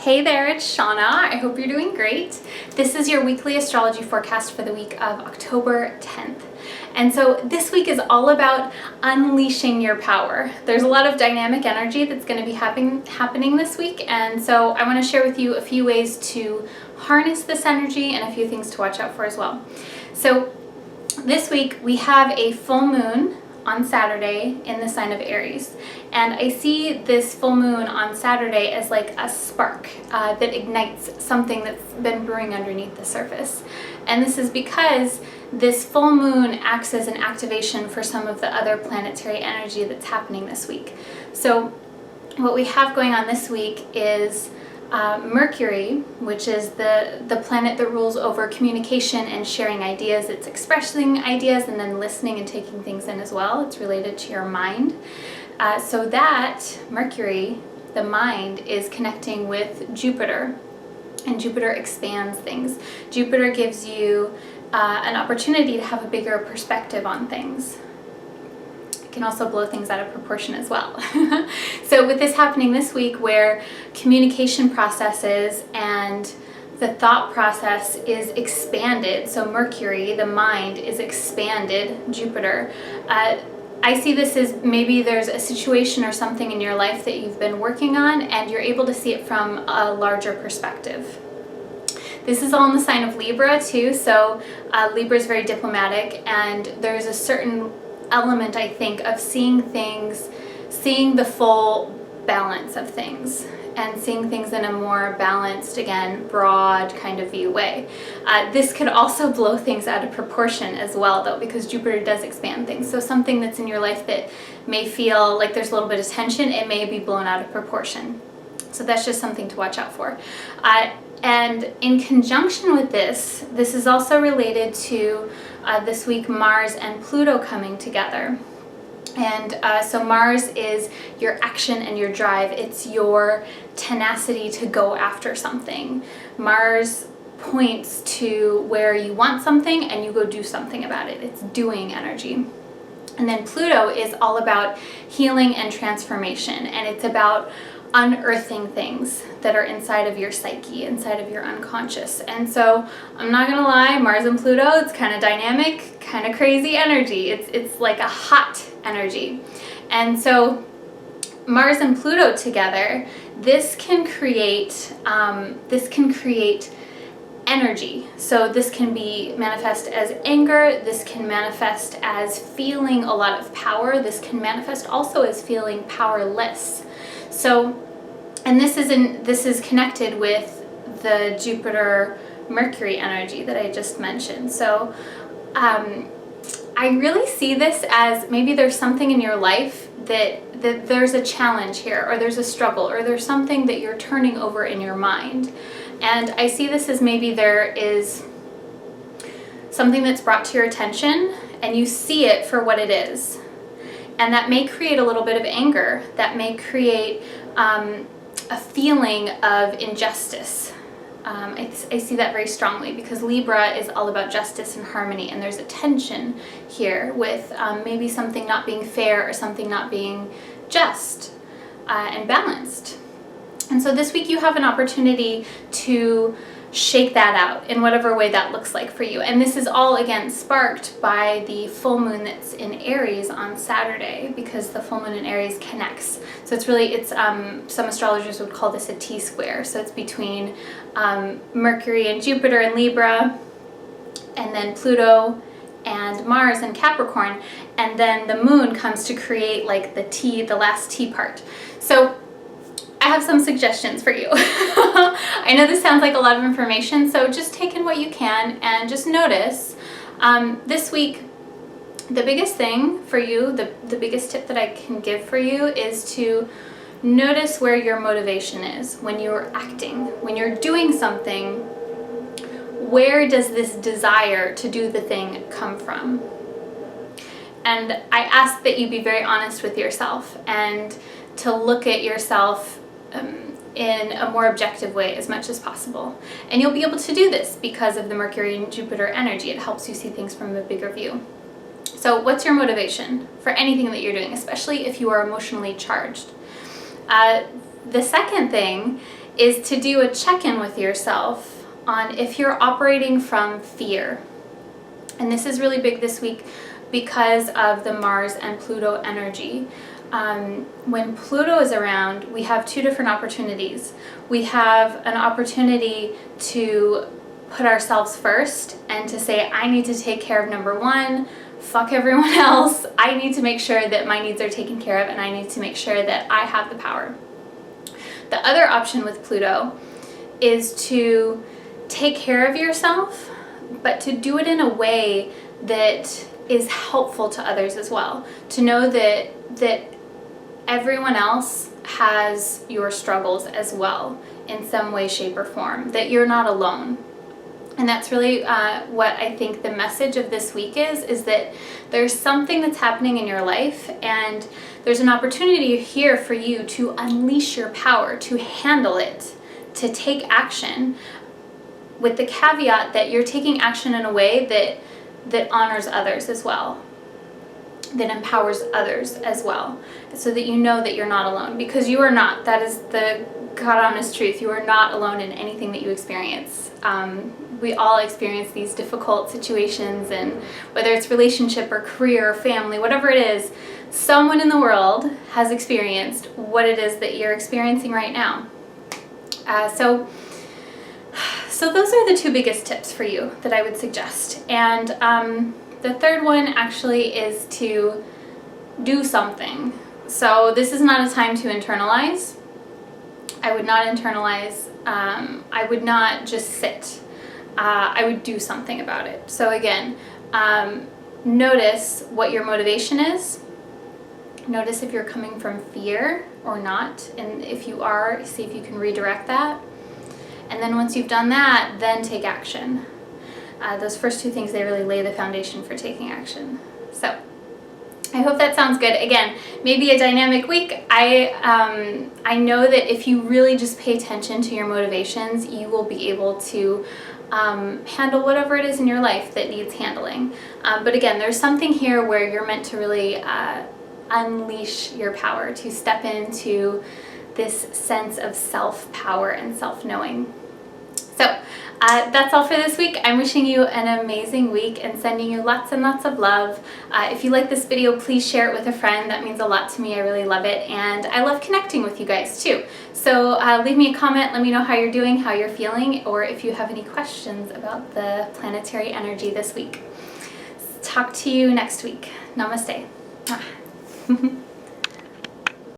Hey there, it's Shauna. I hope you're doing great. This is your weekly astrology forecast for the week of October 10th. And so this week is all about unleashing your power. There's a lot of dynamic energy that's going to be happening this week, and so I want to share with you a few ways to harness this energy and a few things to watch out for as well. So this week we have a full moon on Saturday in the sign of Aries, and I see this full moon on Saturday as like a spark that ignites something that's been brewing underneath the surface. And this is because this full moon acts as an activation for some of the other planetary energy that's happening this week. So what we have going on this week is Mercury, which is the planet that rules over communication and sharing ideas. It's expressing ideas and then listening and taking things in as well. It's related to your mind. So that Mercury, the mind, is connecting with Jupiter, and Jupiter expands things. Jupiter gives you an opportunity to have a bigger perspective on things. Can also blow things out of proportion as well. So with this happening this week, where communication processes and the thought process is expanded, so Mercury, the mind, is expanded, Jupiter, I see this as maybe there's a situation or something in your life that you've been working on and you're able to see it from a larger perspective. This is all in the sign of Libra too, so Libra is very diplomatic, and there's a certain element, I think, of seeing things, seeing the full balance of things, and seeing things in a more balanced, again, broad kind of view way. This could also blow things out of proportion as well, though, because Jupiter does expand things. So something that's in your life that may feel like there's a little bit of tension, it may be blown out of proportion. So that's just something to watch out for. And in conjunction with this is also related to this week Mars and Pluto coming together. And so Mars is your action and your drive. It's your tenacity to go after something. Mars points to where you want something and you go do something about it. It's doing energy. And then Pluto is all about healing and transformation, and it's about unearthing things that are inside of your psyche, inside of your unconscious. And so I'm not gonna lie, Mars and Pluto, it's kind of dynamic, kind of crazy energy. It's like a hot energy. And so Mars and Pluto together, this can create energy. So this can be manifest as anger, this can manifest as feeling a lot of power, this can manifest also as feeling powerless. So, and this is connected with the Jupiter Mercury energy that I just mentioned. So I really see this as maybe there's something in your life that there's a challenge here, or there's a struggle, or there's something that you're turning over in your mind. And I see this as maybe there is something that's brought to your attention and you see it for what it is. And that may create a little bit of anger. That may create a feeling of injustice. I see that very strongly because Libra is all about justice and harmony, and there's a tension here with maybe something not being fair or something not being just and balanced. And so this week you have an opportunity to shake that out in whatever way that looks like for you. And this is all, again, sparked by the full moon that's in Aries on Saturday, because the full moon in Aries connects. So it's some astrologers would call this a T-square. So it's between Mercury and Jupiter in Libra, and then Pluto and Mars in Capricorn, and then the moon comes to create like the last T part. So I have some suggestions for you. I know this sounds like a lot of information, so just take in what you can and just notice. This week, the biggest thing for you, the biggest tip that I can give for you is to notice where your motivation is when you're acting, when you're doing something. Where does this desire to do the thing come from? And I ask that you be very honest with yourself and to look at yourself in a more objective way as much as possible. And you'll be able to do this because of the Mercury and Jupiter energy. It helps you see things from a bigger view. So what's your motivation for anything that you're doing, especially if you are emotionally charged? The second thing is to do a check-in with yourself on if you're operating from fear. And this is really big this week because of the Mars and Pluto energy. When Pluto is around, we have two different opportunities. We have an opportunity to put ourselves first and to say, I need to take care of number one, fuck everyone else. I need to make sure that my needs are taken care of, and I need to make sure that I have the power. The other option with Pluto is to take care of yourself, but to do it in a way that is helpful to others as well. To know that everyone else has your struggles as well in some way, shape, or form, that you're not alone. And that's really what I think the message of this week is that there's something that's happening in your life, and there's an opportunity here for you to unleash your power, to handle it, to take action, with the caveat that you're taking action in a way that honors others as well, that empowers others as well, so that you know that you're not alone, because you are not. That is the God honest truth. You are not alone in anything that you experience. We all experience these difficult situations, and whether it's relationship or career or family, whatever it is, someone in the world has experienced what it is that you're experiencing right now. So those are the two biggest tips for you that I would suggest. And the third one actually is to do something. So this is not a time to internalize. I would not internalize. I would not just sit. I would do something about it. So again, notice what your motivation is. Notice if you're coming from fear or not. And if you are, see if you can redirect that. And then once you've done that, then take action. Those first two things, they really lay the foundation for taking action. So I hope that sounds good. Again, maybe a dynamic week. I know that if you really just pay attention to your motivations, you will be able to handle whatever it is in your life that needs handling. But again, there's something here where you're meant to really unleash your power, to step into this sense of self-power and self-knowing. So that's all for this week. I'm wishing you an amazing week and sending you lots and lots of love. If you like this video, please share it with a friend. That means a lot to me. I really love it. And I love connecting with you guys too. So leave me a comment. Let me know how you're doing, how you're feeling, or if you have any questions about the planetary energy this week. Talk to you next week. Namaste.